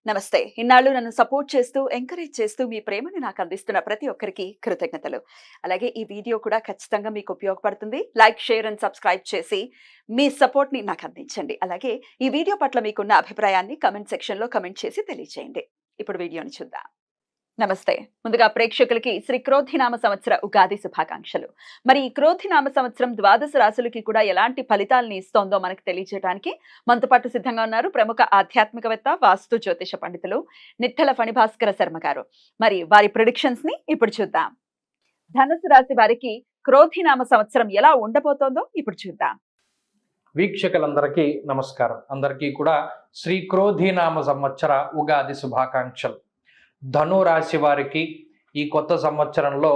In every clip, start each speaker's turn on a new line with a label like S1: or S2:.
S1: నమస్తే. ఇన్నాళ్ళు నన్ను సపోర్ట్ చేస్తూ, ఎంకరేజ్ చేస్తూ మీ ప్రేమను నాకు అందిస్తున్న ప్రతి ఒక్కరికి కృతజ్ఞతలు. అలాగే ఈ వీడియో కూడా ఖచ్చితంగా మీకు ఉపయోగపడుతుంది. లైక్, షేర్ అండ్ సబ్స్క్రైబ్ చేసి మీ సపోర్ట్‌ని నాకు అందించండి. అలాగే ఈ వీడియో పట్ల మీకున్న అభిప్రాయాన్ని కామెంట్ సెక్షన్‌లో కామెంట్ చేసి తెలియజేయండి. ఇప్పుడు వీడియోని చూద్దాం. నమస్తే. ముందుగా ప్రేక్షకులకి శ్రీ క్రోధినామ సంవత్సర ఉగాది శుభాకాంక్షలు. మరి ఈ క్రోధినామ సంవత్సరం ద్వాదశ రాశులకి కూడా ఎలాంటి ఫలితాలను ఇస్తోందో మనకు తెలియజేయడానికి మనతో పాటు సిద్ధంగా ఉన్నారు ప్రముఖ ఆధ్యాత్మికవేత్త, వాస్తు జ్యోతిష పండితులు నిట్టల ఫణిభాస్కర శర్మ గారు. మరి వారి ప్రిడిక్షన్స్ ని ఇప్పుడు చూద్దాం. ధనుసు రాశి వారికి క్రోధినామ సంవత్సరం ఎలా ఉండబోతోందో ఇప్పుడు చూద్దాం.
S2: వీక్షకులందరికీ నమస్కారం. అందరికీ కూడా శ్రీ క్రోధినామ సంవత్సర ఉగాది శుభాకాంక్షలు. ధను రాశి వారికి ఈ కొత్త సంవత్సరంలో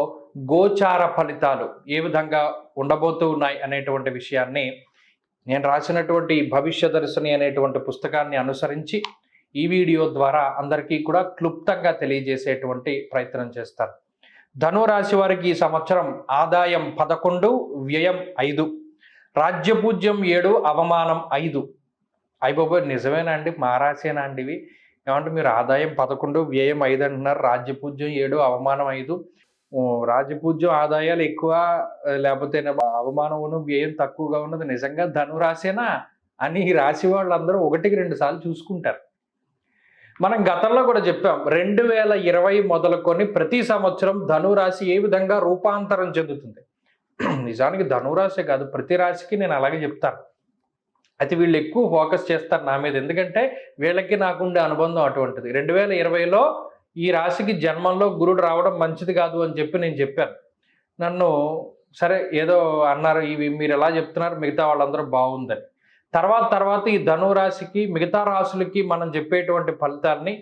S2: గోచార ఫలితాలు ఏ విధంగా ఉండబోతూ ఉన్నాయి అనేటువంటి విషయాన్ని నేను రాసినటువంటి భవిష్య దర్శిని అనేటువంటి పుస్తకాన్ని అనుసరించి ఈ వీడియో ద్వారా అందరికీ కూడా క్లుప్తంగా తెలియజేసేటువంటి ప్రయత్నం చేస్తాను. ధను రాశి వారికి ఈ సంవత్సరం ఆదాయం 11, వ్యయం 5, రాజ్యపూజ్యం 7, అవమానం 5. అయిపోయి నిజమేనా అండి? మా రాసేనా అండి ఇవి? ఏమంటే మీరు ఆదాయం 11, వ్యయం 5 అంటున్నారు, రాజ్యపూజ్యం 7, అవమానం 5. రాజ్యపూజ్యం ఆదాయాలు ఎక్కువ, లేకపోతే అవమానమును వ్యయం తక్కువగా ఉన్నది నిజంగా ధనురాశేనా అని ఈ రాశి వాళ్ళందరూ 1-2 సార్లు చూసుకుంటారు. మనం గతంలో కూడా చెప్పాం, 2020 మొదలుకొని ప్రతి సంవత్సరం ధనురాశి ఏ విధంగా రూపాంతరం చెందుతుంది. నిజానికి ధనురాశి కాదు, ప్రతి రాశికి నేను అలాగే చెప్తాను. అయితే వీళ్ళు ఎక్కువ ఫోకస్ చేస్తారు నా మీద, ఎందుకంటే వీళ్ళకి నాకుండే అనుబంధం అటువంటిది. 2020లో ఈ రాశికి జన్మంలో గురుడు రావడం మంచిది కాదు అని చెప్పి నేను చెప్పాను. నన్ను సరే ఏదో అన్నారు, ఇవి మీరు ఎలా చెప్తున్నారు, మిగతా వాళ్ళందరూ బాగుందని. తర్వాత ఈ ధను రాశికి మిగతా రాశులకి మనం చెప్పేటువంటి ఫలితాలని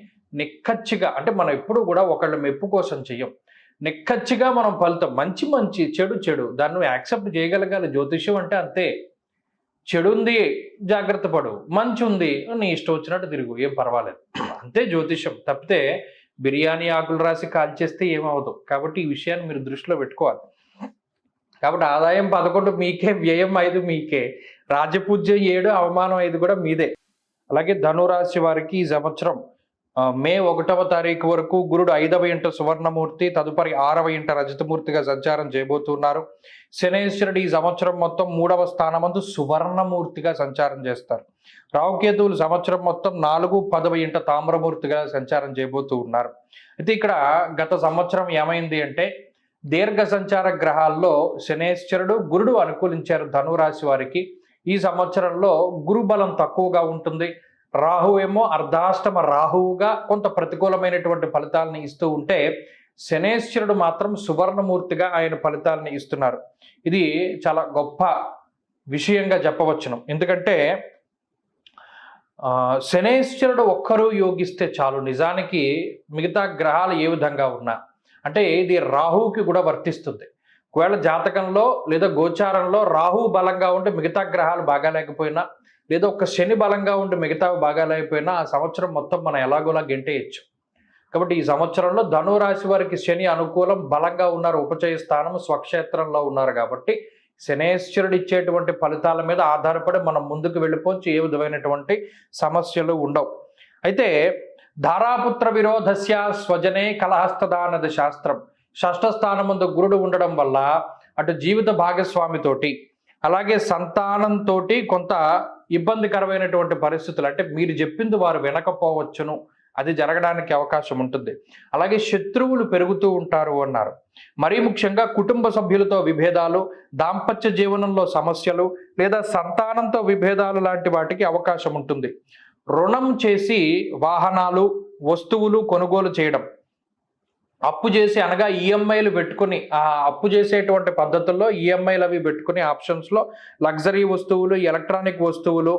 S2: నిక్కచ్చిగా, అంటే మనం ఎప్పుడు కూడా ఒకళ్ళ మెప్పు కోసం చెయ్యం, నిక్కచ్చిగా మనం ఫలితం మంచి చెడు దాన్ని యాక్సెప్ట్ చేయగలగాలి. జ్యోతిష్యం అంటే అంతే. చెడు ఉంది, జాగ్రత్త పడు, మంచి ఉంది, నీ ఇష్టం వచ్చినట్టు తిరుగు, ఏం పర్వాలేదు, అంతే జ్యోతిషం. తప్పితే బిర్యానీ ఆకులు రాసి కాల్చేస్తే ఏమవుతుంది. కాబట్టి ఈ విషయాన్ని మీరు దృష్టిలో పెట్టుకోవాలి. కాబట్టి ఆదాయం 11 మీకే, వ్యయం 5 మీకే, రాజపూజ్యం 7, అవమానం 5 కూడా మీదే. అలాగే ధనురాశి వారికి ఈ సంవత్సరం మే 1వ తారీఖు వరకు గురుడు 5వ ఇంట సువర్ణమూర్తి, తదుపరి 6వ ఇంట రజతమూర్తిగా సంచారం చేయబోతున్నారు. శనేశ్వరుడు ఈ సంవత్సరం మొత్తం 3వ స్థానమందు సువర్ణమూర్తిగా సంచారం చేస్తారు. రావుకేతువులు సంవత్సరం మొత్తం 4, 10వ ఇంట తామ్రమూర్తిగా సంచారం చేయబోతూ ఉన్నారు. అయితే ఇక్కడ గత సంవత్సరం ఏమైంది అంటే, దీర్ఘ సంచార గ్రహాల్లో శనేశ్వరుడు, గురుడు అనుకూలించారు ధనురాశి వారికి. ఈ సంవత్సరంలో గురు బలం తక్కువగా ఉంటుంది. రాహు ఏమో అర్ధాష్టమ రాహువుగా కొంత ప్రతికూలమైనటువంటి ఫలితాలను ఇస్తూ ఉంటే, శనేశ్వరుడు మాత్రం సువర్ణమూర్తిగా ఆయన ఫలితాలను ఇస్తున్నారు. ఇది చాలా గొప్ప విషయంగా చెప్పవచ్చును. ఎందుకంటే శనేశ్వరుడు ఒక్కరూ యోగిస్తే చాలు. నిజానికి మిగతా గ్రహాలు ఏ విధంగా ఉన్నా, అంటే ఇది రాహువుకి కూడా వర్తిస్తుంది. ఒకవేళ జాతకంలో లేదా గోచారంలో రాహు బలంగా ఉంటే మిగతా గ్రహాలు బాగా లేకపోయినా, లేదా ఒక శని బలంగా ఉండి మిగతా బాగా లేకపోయినా ఆ సంవత్సరం మొత్తం మనం ఎలాగోలా గెంటేయచ్చు. కాబట్టి ఈ సంవత్సరంలో ధనురాశి వారికి శని అనుకూలం, బలంగా ఉన్నారు, ఉపచయ స్థానం స్వక్షేత్రంలో ఉన్నారు. కాబట్టి శనేశ్వరుడు ఇచ్చేటువంటి ఫలితాల మీద ఆధారపడి మనం ముందుకు వెళ్ళిపోవచ్చు, ఏ విధమైనటువంటి సమస్యలు ఉండవు. అయితే ధారాపుత్ర విరోధస్య స్వజనే కలహస్తదానది శాస్త్రం. షష్ఠ స్థానం ముందు గురుడు ఉండడం వల్ల అటు జీవిత భాగస్వామితోటి అలాగే సంతానంతో కొంత ఇబ్బందికరమైనటువంటి పరిస్థితులు, అంటే మీరు చెప్పింది వారు వినకపోవచ్చును, అది జరగడానికి అవకాశం ఉంటుంది. అలాగే శత్రువులు పెరుగుతూ ఉంటారు అన్నారు. మరీ ముఖ్యంగా కుటుంబ సభ్యులతో విభేదాలు, దాంపత్య జీవనంలో సమస్యలు, లేదా సంతానంతో విభేదాలు లాంటి వాటికి అవకాశం ఉంటుంది. రుణం చేసి వాహనాలు, వస్తువులు కొనుగోలు చేయడం, అప్పు చేసి అనగా ఈఎంఐలు పెట్టుకుని, ఆ అప్పు చేసేటువంటి పద్ధతుల్లో ఈఎంఐలు అవి పెట్టుకుని ఆప్షన్స్లో లగ్జరీ వస్తువులు, ఎలక్ట్రానిక్ వస్తువులు,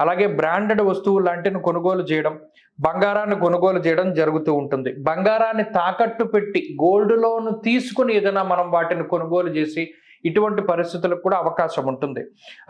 S2: అలాగే బ్రాండెడ్ వస్తువులు లాంటివి కొనుగోలు చేయడం, బంగారాన్ని కొనుగోలు చేయడం జరుగుతూ ఉంటుంది. బంగారాన్ని తాకట్టు పెట్టి గోల్డ్ లోన్ తీసుకుని ఏదైనా మనం వాటిని కొనుగోలు చేసి ఇటువంటి పరిస్థితులకు కూడా అవకాశం ఉంటుంది.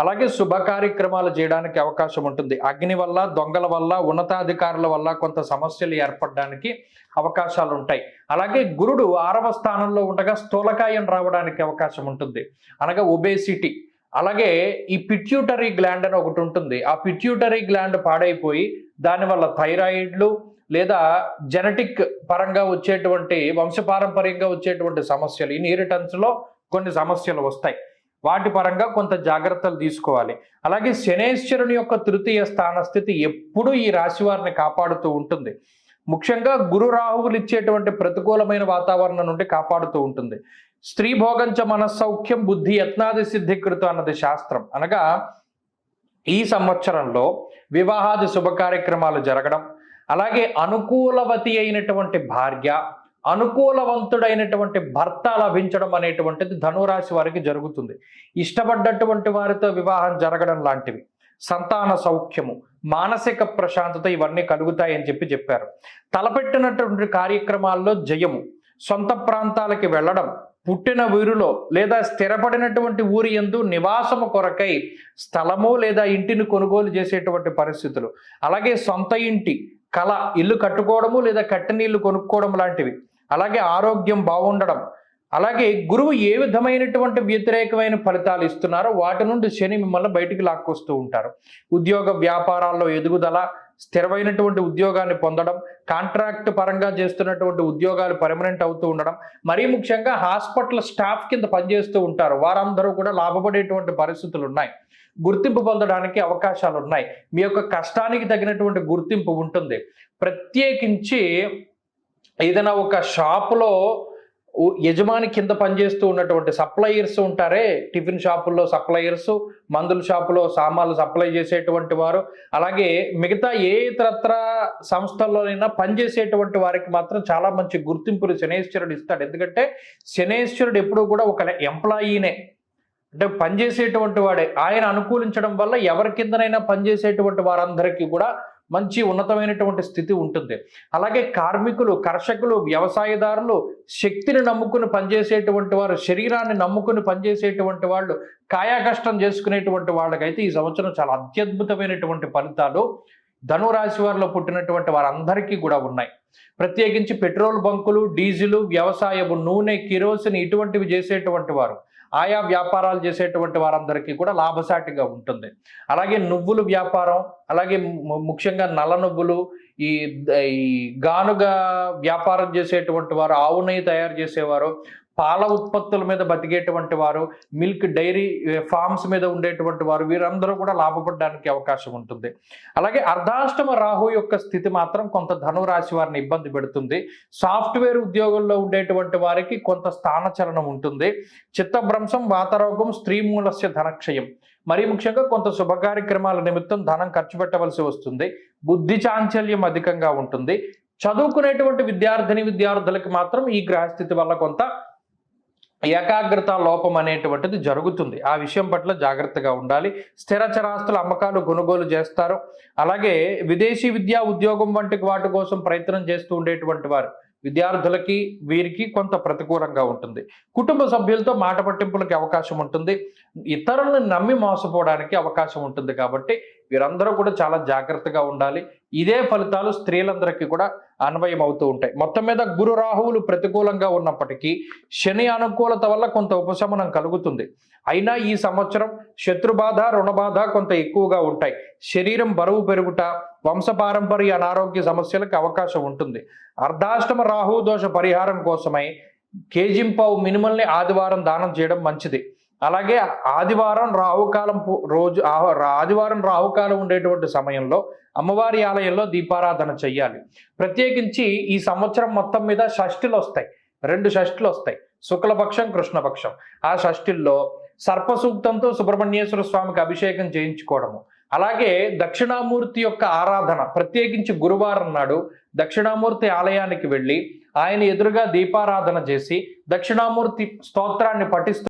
S2: అలాగే శుభ కార్యక్రమాలు చేయడానికి అవకాశం ఉంటుంది. అగ్ని వల్ల, దొంగల వల్ల, ఉన్నతాధికారుల వల్ల కొంత సమస్యలు ఏర్పడడానికి అవకాశాలు ఉంటాయి. అలాగే గురుడు 6వ స్థానంలో ఉండగా స్థూలకాయం రావడానికి అవకాశం ఉంటుంది, అనగా ఒబేసిటీ. అలాగే ఈ పిట్యూటరీ గ్లాండ్ అని ఒకటి ఉంటుంది. ఆ పిట్యూటరీ గ్లాండ్ పాడైపోయి దానివల్ల థైరాయిడ్లు లేదా జెనెటిక్ పరంగా వచ్చేటువంటి వంశపారంపర్యంగా వచ్చేటువంటి సమస్యలు, ఇన్హెరిటెన్స్లో కొన్ని సమస్యలు వస్తాయి. వాటి పరంగా కొంత జాగ్రత్తలు తీసుకోవాలి. అలాగే శనేశ్వరుని యొక్క తృతీయ స్థాన స్థితి ఎప్పుడూ ఈ రాశి వారిని కాపాడుతూ ఉంటుంది. ముఖ్యంగా గురు రాహువులు ఇచ్చేటువంటి ప్రతికూలమైన వాతావరణం నుండి కాపాడుతూ ఉంటుంది. స్త్రీ భోగంచ మనస్సౌఖ్యం బుద్ధి యత్నాది సిద్ధికృతం అన్నది శాస్త్రం. అనగా ఈ సంవత్సరంలో వివాహాది శుభ కార్యక్రమాలు జరగడం, అలాగే అనుకూలవతి అయినటువంటి భార్య, అనుకూలవంతుడైనటువంటి భర్త లభించడం అనేటువంటిది ధనురాశి వారికి జరుగుతుంది. ఇష్టపడ్డటువంటి వారితో వివాహం జరగడం లాంటివి, సంతాన సౌఖ్యము, మానసిక ప్రశాంతత ఇవన్నీ కలుగుతాయని చెప్పారు. తలపెట్టినటువంటి కార్యక్రమాల్లో జయము, సొంత ప్రాంతాలకి వెళ్ళడం, పుట్టిన ఊరిలో లేదా స్థిరపడినటువంటి ఊరి యందు నివాసము కొరకై స్థలము లేదా ఇంటిని కొనుగోలు చేసేటువంటి పరిస్థితులు, అలాగే సొంత ఇంటి కళ, ఇల్లు కట్టుకోవడము లేదా కట్టినీళ్లు కొనుక్కోవడం లాంటివి, అలాగే ఆరోగ్యం బాగుండడం, అలాగే గురువు ఏ విధమైనటువంటి వ్యతిరేకమైన ఫలితాలు ఇస్తున్నారో వాటి నుండి శని మిమ్మల్ని బయటికి లాక్కొస్తూ ఉంటారు. ఉద్యోగ వ్యాపారాల్లో ఎదుగుదల, స్థిరమైనటువంటి ఉద్యోగాన్ని పొందడం, కాంట్రాక్ట్ పరంగా చేస్తున్నటువంటి ఉద్యోగాలు పర్మనెంట్ అవుతూ ఉండడం, మరీ ముఖ్యంగా హాస్పిటల్ స్టాఫ్ కింద పనిచేస్తూ ఉంటారు, వారందరూ కూడా లాభపడేటువంటి పరిస్థితులు ఉన్నాయి. గుర్తింపు పొందడానికి అవకాశాలు ఉన్నాయి. మీ యొక్క కష్టానికి తగినటువంటి గుర్తింపు ఉంటుంది. ప్రత్యేకించి ఏదైనా ఒక షాపులో యజమాని కింద పనిచేస్తూ ఉన్నటువంటి సప్లయర్స్ ఉంటారే, టిఫిన్ షాపుల్లో సప్లయర్స్, మందుల షాపులో సామాన్లు సప్లై చేసేటువంటి వారు, అలాగే మిగతా ఏ ఇతరత్ర సంస్థల్లోనైనా పనిచేసేటువంటి వారికి మాత్రం చాలా మంచి గుర్తింపులు శనేశ్వరుడు ఇస్తాడు. ఎందుకంటే శనేశ్వరుడు ఎప్పుడూ కూడా ఒక ఎంప్లాయీనే, అంటే పనిచేసేటువంటి వాడే. ఆయన అనుకూలించడం వల్ల ఎవరి కిందనైనా పనిచేసేటువంటి వారందరికీ కూడా మంచి ఉన్నతమైనటువంటి స్థితి ఉంటుంది. అలాగే కార్మికులు, కర్షకులు, వ్యవసాయదారులు, శక్తిని నమ్ముకుని పనిచేసేటువంటి వారు, శరీరాన్ని నమ్ముకుని పనిచేసేటువంటి వాళ్ళు, కాయా కష్టం చేసుకునేటువంటి వాళ్ళకైతే ఈ సంవత్సరం చాలా అత్యద్భుతమైనటువంటి ఫలితాలు ధనురాశి వారిలో పుట్టినటువంటి వారందరికీ కూడా ఉన్నాయి. ప్రత్యేకించి పెట్రోల్ బంకులు, డీజిలు, వ్యవసాయము, నూనె, కిరోసిన్ ఇటువంటివి చేసేటువంటి వారు, ఆయా వ్యాపారాలు చేసేటువంటి వారందరికీ కూడా లాభసాటిగా ఉంటుంది. అలాగే నువ్వుల వ్యాపారం, అలాగే ముఖ్యంగా నల్ల నువ్వులు, ఈ గానుగ వ్యాపారం చేసేటువంటి వారు, ఆవు నెయ్యి తయారు చేసేవారు, పాల ఉత్పత్తుల మీద బతికేటువంటి వారు, మిల్క్ డైరీ ఫార్మ్స్ మీద ఉండేటువంటి వారు, వీరందరూ కూడా లాభపడడానికి అవకాశం ఉంటుంది. అలాగే అర్ధాష్టమ రాహు యొక్క స్థితి మాత్రం కొంత ధనురాశి వారిని ఇబ్బంది పెడుతుంది. సాఫ్ట్వేర్ ఉద్యోగంలో ఉండేటువంటి వారికి కొంత స్థానచలనం ఉంటుంది. చిత్తభ్రంశం, వాతరోగం, స్త్రీ మూలస్య ధనక్షయం, మరీ ముఖ్యంగా కొంత శుభ కార్యక్రమాల నిమిత్తం ధనం ఖర్చు పెట్టవలసి వస్తుంది. బుద్ధి చాంచల్యం అధికంగా ఉంటుంది. చదువుకునేటువంటి విద్యార్థులకి మాత్రం ఈ గ్రహస్థితి వల్ల కొంత ఏకాగ్రత లోపం అనేటువంటిది జరుగుతుంది. ఆ విషయం పట్ల జాగ్రత్తగా ఉండాలి. స్థిర చరాస్తుల అమ్మకాలు, కొనుగోలు చేస్తారు. అలాగే విదేశీ విద్యా, ఉద్యోగం వంటి వాటి కోసం ప్రయత్నం చేస్తూ ఉండేటువంటి వారు, విద్యార్థులకి వీరికి కొంత ప్రతికూలంగా ఉంటుంది. కుటుంబ సభ్యులతో మాట పట్టింపులకి అవకాశం ఉంటుంది. ఇతరులను నమ్మి మోసపోవడానికి అవకాశం ఉంటుంది. కాబట్టి వీరందరూ కూడా చాలా జాగ్రత్తగా ఉండాలి. ఇదే ఫలితాలు స్త్రీలందరికీ కూడా అన్వయం అవుతూ ఉంటాయి. మొత్తం మీద గురు రాహువులు ప్రతికూలంగా ఉన్నప్పటికీ శని అనుకూలత వల్ల కొంత ఉపశమనం కలుగుతుంది. అయినా ఈ సంవత్సరం శత్రుబాధ, రుణబాధ కొంత ఎక్కువగా ఉంటాయి. శరీరం బరువు పెరుగుట, వంశపారంపర్య అనారోగ్య సమస్యలకు అవకాశం ఉంటుంది. అర్ధాష్టమ రాహు దోష పరిహారం కోసమై కేజింపావు మినిమల్ని ఆదివారం దానం చేయడం మంచిది. అలాగే ఆదివారం రాహుకాలం ఉండేటువంటి సమయంలో అమ్మవారి ఆలయంలో దీపారాధన చెయ్యాలి. ప్రత్యేకించి ఈ సంవత్సరం మొత్తం మీద షష్ఠులు వస్తాయి, 2 షష్ఠులు వస్తాయి, శుక్లపక్షం, కృష్ణపక్షం. ఆ షష్ఠుల్లో సర్పసూక్తంతో సుబ్రహ్మణ్యేశ్వర స్వామికి అభిషేకం చేయించుకోవడము, అలాగే దక్షిణామూర్తి యొక్క ఆరాధన, ప్రత్యేకించి గురువారం నాడు దక్షిణామూర్తి ఆలయానికి వెళ్ళి ఆయన ఎదురుగా దీపారాధన చేసి దక్షిణామూర్తి స్తోత్రాన్ని పఠిస్తూ